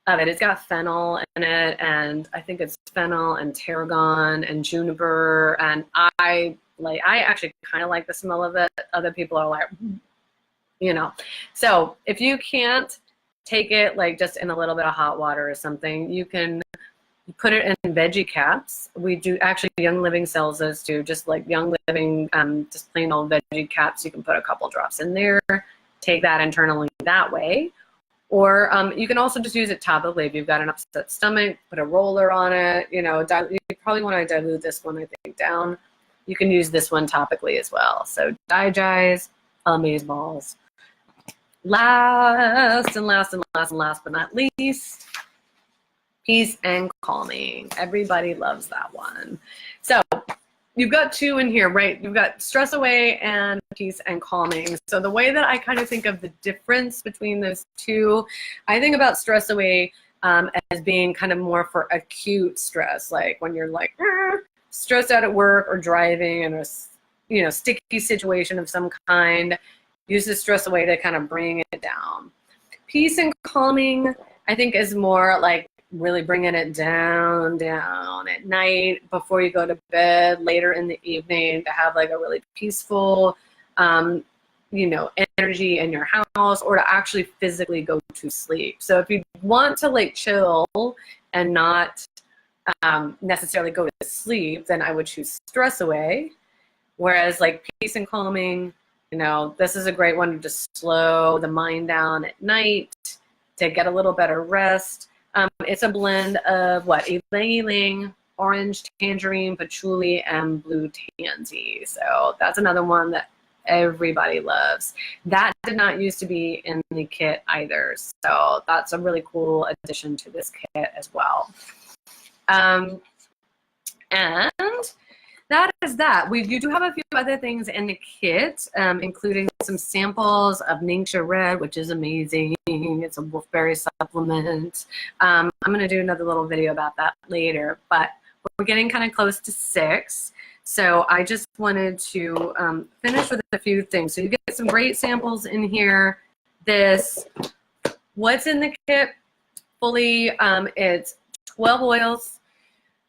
of it. It's got fennel in it, and I think it's fennel and tarragon and juniper, and I actually kind of like the smell of it. Other people are like, you know. So if you can't take it like just in a little bit of hot water or something, you can put it in veggie caps. We do, actually, Young Living sells those too, just like Young Living, just plain old veggie caps. You can put a couple drops in there, take that internally that way. Or you can also just use it topically if you've got an upset stomach, put a roller on it. You know, you probably want to dilute this one, I think, down. You can use this one topically as well. So Digize, amaze balls. Last but not least, peace and calming. Everybody loves that one. So you've got two in here, right? You've got stress away and peace and calming. So the way that I kind of think of the difference between those two, I think about stress away as being kind of more for acute stress, like when you're like stressed out at work or driving in a sticky situation of some kind. Use the stress away to kind of bring it down. Peace and calming, I think, is more like really bringing it down at night before you go to bed, later in the evening, to have like a really peaceful, energy in your house, or to actually physically go to sleep. So if you want to like chill and not necessarily go to sleep, then I would choose stress away. Whereas like peace and calming, this is a great one to just slow the mind down at night, to get a little better rest. It's a blend of ylang-ylang, orange tangerine, patchouli, and blue tansy. So that's another one that everybody loves. That did not used to be in the kit either. So that's a really cool addition to this kit as well. And that is that. You do have a few other things in the kit, including some samples of Ningxia Red, which is amazing. It's a wolfberry supplement. I'm going to do another little video about that later, but we're getting kind of close to 6. So I just wanted to finish with a few things. So you get some great samples in here. What's in the kit fully, it's 12 oils,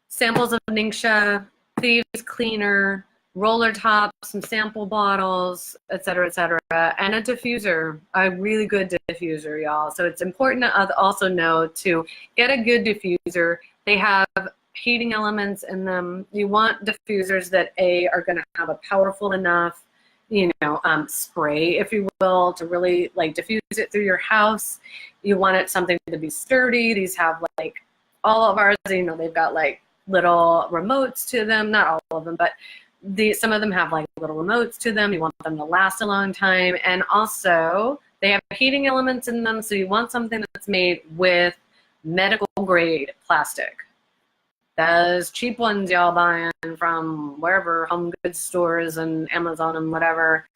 samples of Ningxia, Thieves Cleaner, roller tops, some sample bottles, etc., and a diffuser, a really good diffuser, y'all. So it's important to also know to get a good diffuser. They have heating elements in them. You want diffusers that are going to have a powerful enough, spray, if you will, to really like diffuse it through your house. You want it something to be sturdy. These have like all of ours, they've got like little remotes to them, not all of them, but some of them have like little remotes to them. You want them to last a long time, and also they have heating elements in them, so you want something that's made with medical grade plastic. Those cheap ones y'all buying from wherever, home goods stores and Amazon and whatever,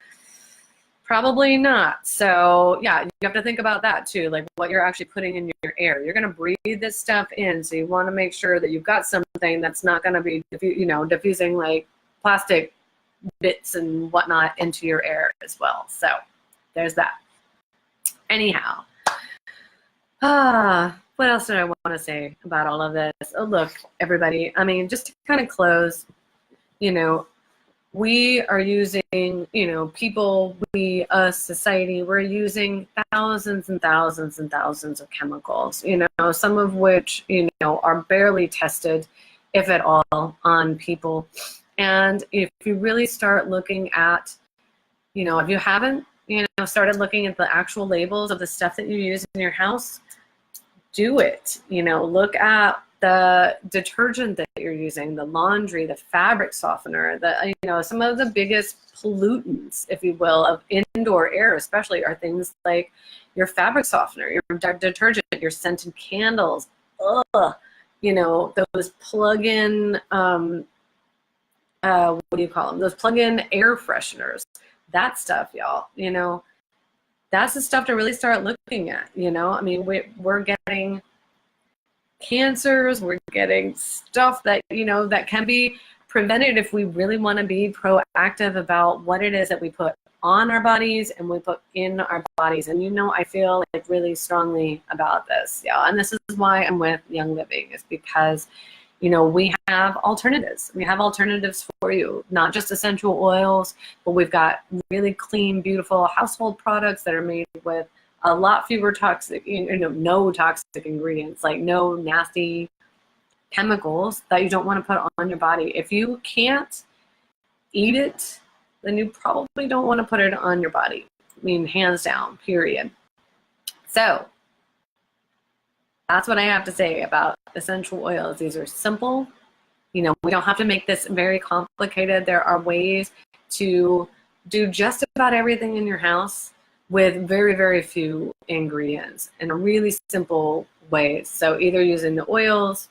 probably not. So yeah, you have to think about that too, like what you're actually putting in your air. You're going to breathe this stuff in, so you want to make sure that you've got something that's not going to be diffusing like plastic bits and whatnot into your air as well. So there's that. Anyhow, what else did I want to say about all of this? Oh, look, everybody, just to kind of close, we are using, people, us, society, we're using thousands and thousands and thousands of chemicals, some of which, are barely tested, if at all, on people. And if you really start looking at, if you haven't, started looking at the actual labels of the stuff that you use in your house, do it. Look at the detergent that you're using, the laundry, the fabric softener, some of the biggest pollutants, if you will, of indoor air especially are things like your fabric softener, your detergent, your scented candles, those plug-in, what do you call them? Those plug-in air fresheners, that stuff, y'all, that's the stuff to really start looking at, we're getting cancers, we're getting stuff that, that can be prevented if we really want to be proactive about what it is that we put on our bodies and we put in our bodies. And I feel like really strongly about this, y'all. And this is why I'm with Young Living, is because You know, we have alternatives. We have alternatives for you, not just essential oils, but we've got really clean, beautiful household products that are made with a lot fewer toxic, no toxic ingredients, like no nasty chemicals that you don't want to put on your body. If you can't eat it, then you probably don't want to put it on your body. I mean, hands down, period. So that's what I have to say about essential oils. These are simple. You know, we don't have to make this very complicated. There are ways to do just about everything in your house with very, very few ingredients in really simple ways. So either using the oils,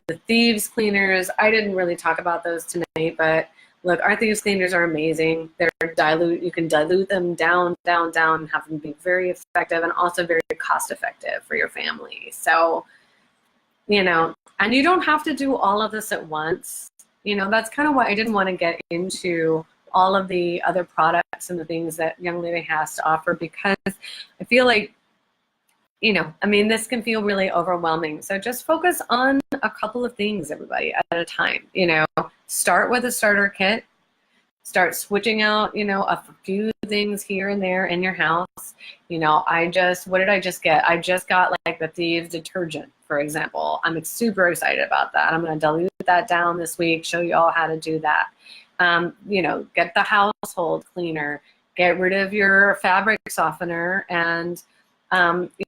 the Thieves cleaners. I didn't really talk about those tonight, but look, our Thieves cleaners are amazing. They're dilute. You can dilute them down, and have them be very effective and also very cost effective for your family. So, you know, and you don't have to do all of this at once. You know, that's kind of why I didn't want to get into all of the other products and the things that Young Living has to offer, because I feel like, you know, I mean, this can feel really overwhelming. So just focus on a couple of things, everybody, at a time. You know, start with a starter kit. Start switching out, you know, a few things here and there in your house. You know, what did I just get? I just got like the Thieves detergent, for example. I'm super excited about that. I'm going to dilute that down this week, show you all how to do that. You know, get the household cleaner, get rid of your fabric softener, and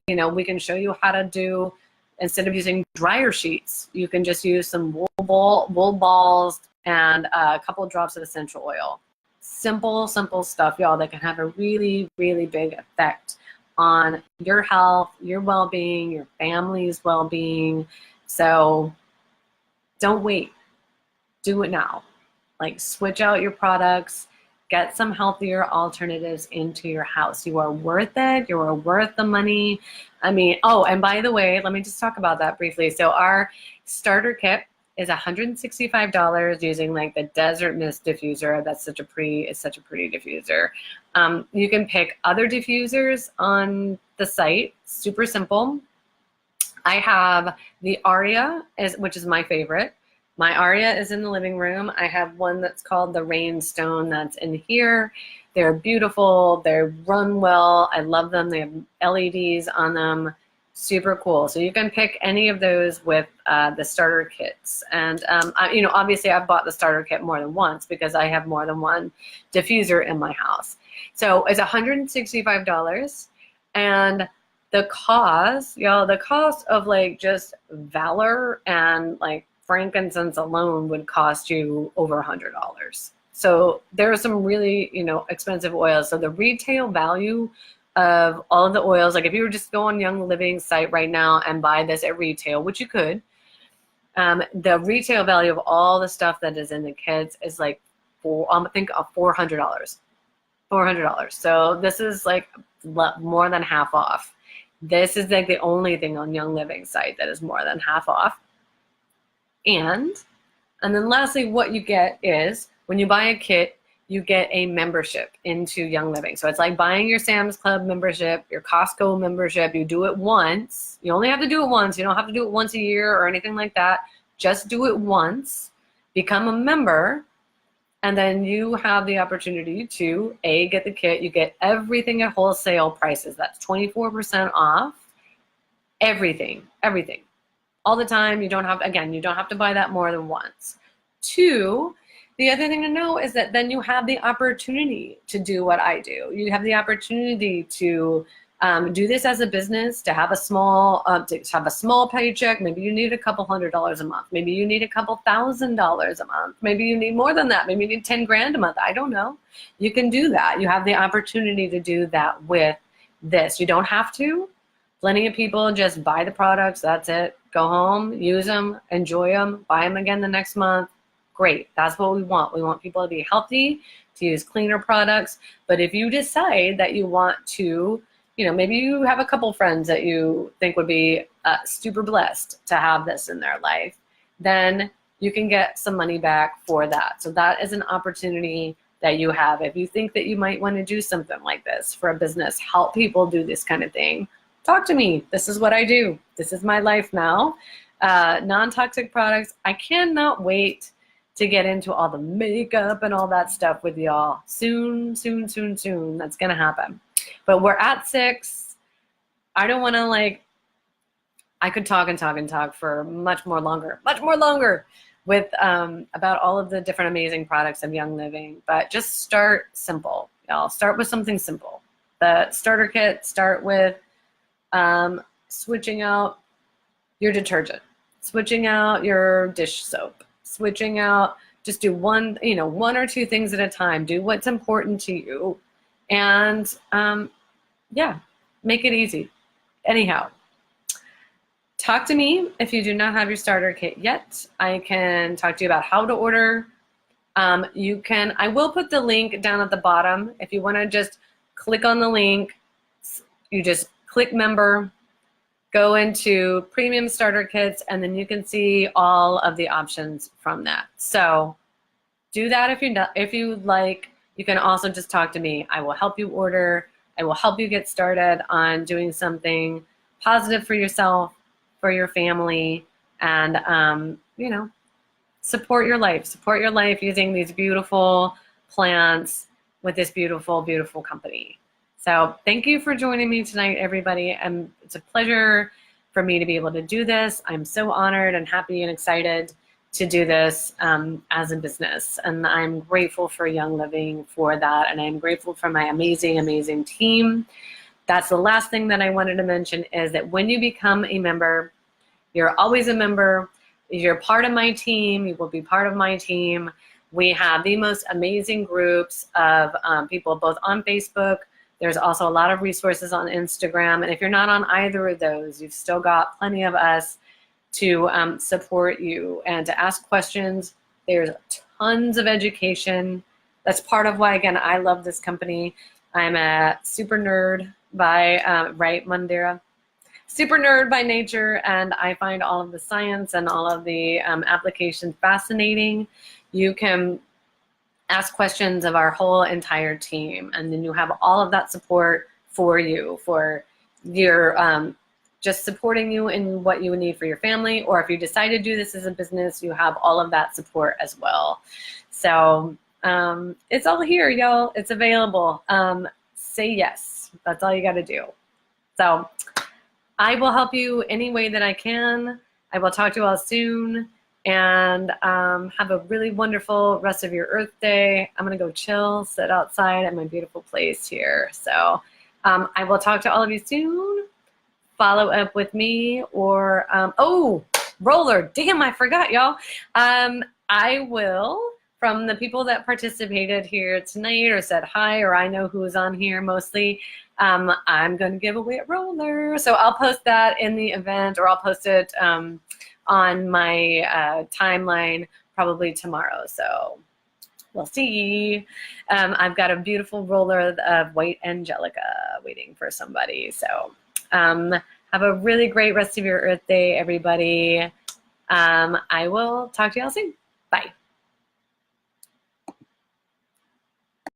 you know, we can show you how to do, instead of using dryer sheets, you can just use some wool balls and a couple of drops of essential oil. Simple stuff, y'all, that can have a really, really big effect on your health, your well-being, your family's well-being. So don't wait. Do it now. Like, switch out your products. Get some healthier alternatives into your house. You are worth it. You are worth the money. I mean, oh, and by the way, let me just talk about that briefly. So our starter kit is $165 using like the Desert Mist diffuser. It's such a pretty diffuser. You can pick other diffusers on the site. Super simple. I have the Aria, which is my favorite. My Aria is in the living room. I have one that's called the Rainstone that's in here. They're beautiful. They run well. I love them. They have LEDs on them. Super cool. So you can pick any of those with the starter kits. And, you know, obviously I've bought the starter kit more than once because I have more than one diffuser in my house. So it's $165. And the cost, y'all, the cost of like just Valor and like frankincense alone would cost you over $100. So there are some really, you know, expensive oils. So the retail value of all of the oils, like if you were just go on Young Living site right now and buy this at retail, which you could, the retail value of all the stuff that is in the kits is like I think $400. $400. So this is like more than half off. This is like the only thing on Young Living site that is more than half off. And then lastly, what you get is when you buy a kit, you get a membership into Young Living. So it's like buying your Sam's Club membership, your Costco membership. You do it once. You only have to do it once. You don't have to do it once a year or anything like that. Just do it once, become a member, and then you have the opportunity to get the kit. You get everything at wholesale prices. That's 24% off. Everything. All the time. You don't have to buy that more than once. 2, the other thing to know is that then you have the opportunity to do what I do. You have the opportunity to do this as a business, to have a small paycheck. Maybe you need a couple $100s a month. Maybe you need a couple $1,000s a month. Maybe you need more than that. Maybe you need 10 grand a month. I don't know. You can do that. You have the opportunity to do that with this. You don't have to. Plenty of people just buy the products. That's it. Go home, use them, enjoy them, buy them again the next month. Great. That's what we want. We want people to be healthy, to use cleaner products. But if you decide that you want to, you know, maybe you have a couple friends that you think would be super blessed to have this in their life, then you can get some money back for that. So that is an opportunity that you have. If you think that you might want to do something like this for a business, help people do this kind of thing, talk to me. This is what I do. This is my life now. non-toxic products. I cannot wait to get into all the makeup and all that stuff with y'all. Soon, soon, soon, soon. That's going to happen. But we're at 6. I don't want to like, I could talk and talk and talk for much more longer with about all of the different amazing products of Young Living. But just start simple, y'all. Start with something simple. The starter kit, start with switching out your detergent, switching out your dish soap, switching out, just do one or two things at a time. Do what's important to you. And yeah, make it easy. Anyhow, talk to me if you do not have your starter kit yet. I can talk to you about how to order. I will put the link down at the bottom. If you want to just click on the link, you just click member, go into premium starter kits, and then you can see all of the options from that. So do that if you like. You can also just talk to me. I will help you order. I will help you get started on doing something positive for yourself, for your family, and support your life. Support your life using these beautiful plants with this beautiful, beautiful company. So thank you for joining me tonight, everybody. It's a pleasure for me to be able to do this. I'm so honored and happy and excited to do this as a business. And I'm grateful for Young Living for that. And I'm grateful for my amazing, amazing team. That's the last thing that I wanted to mention, is that when you become a member, you're always a member. You're part of my team. You will be part of my team. We have the most amazing groups of people both on Facebook. There's also a lot of resources on Instagram. And if you're not on either of those, you've still got plenty of us to support you and to ask questions. There's tons of education. That's part of why, again, I love this company. I'm a super nerd by right, Mandira. Super nerd by nature, and I find all of the science and all of the applications fascinating. You can ask questions of our whole entire team, and then you have all of that support for you, for your just supporting you in what you need for your family, or if you decide to do this as a business, you have all of that support as well. So it's all here, y'all. It's available. Say yes. That's all you got to do. So I will help you any way that I can. I will talk to you all soon, and have a really wonderful rest of your Earth Day. I'm going to go chill, sit outside at my beautiful place here. So I will talk to all of you soon. Follow up with me, or, oh, roller. Damn, I forgot, y'all. I will, from the people that participated here tonight or said hi, or I know who's on here mostly, I'm going to give away a roller. So I'll post that in the event, or I'll post it on my timeline probably tomorrow. So we'll see. I've got a beautiful roller of white Angelica waiting for somebody. So have a really great rest of your Earth Day, everybody. I will talk to y'all soon. Bye.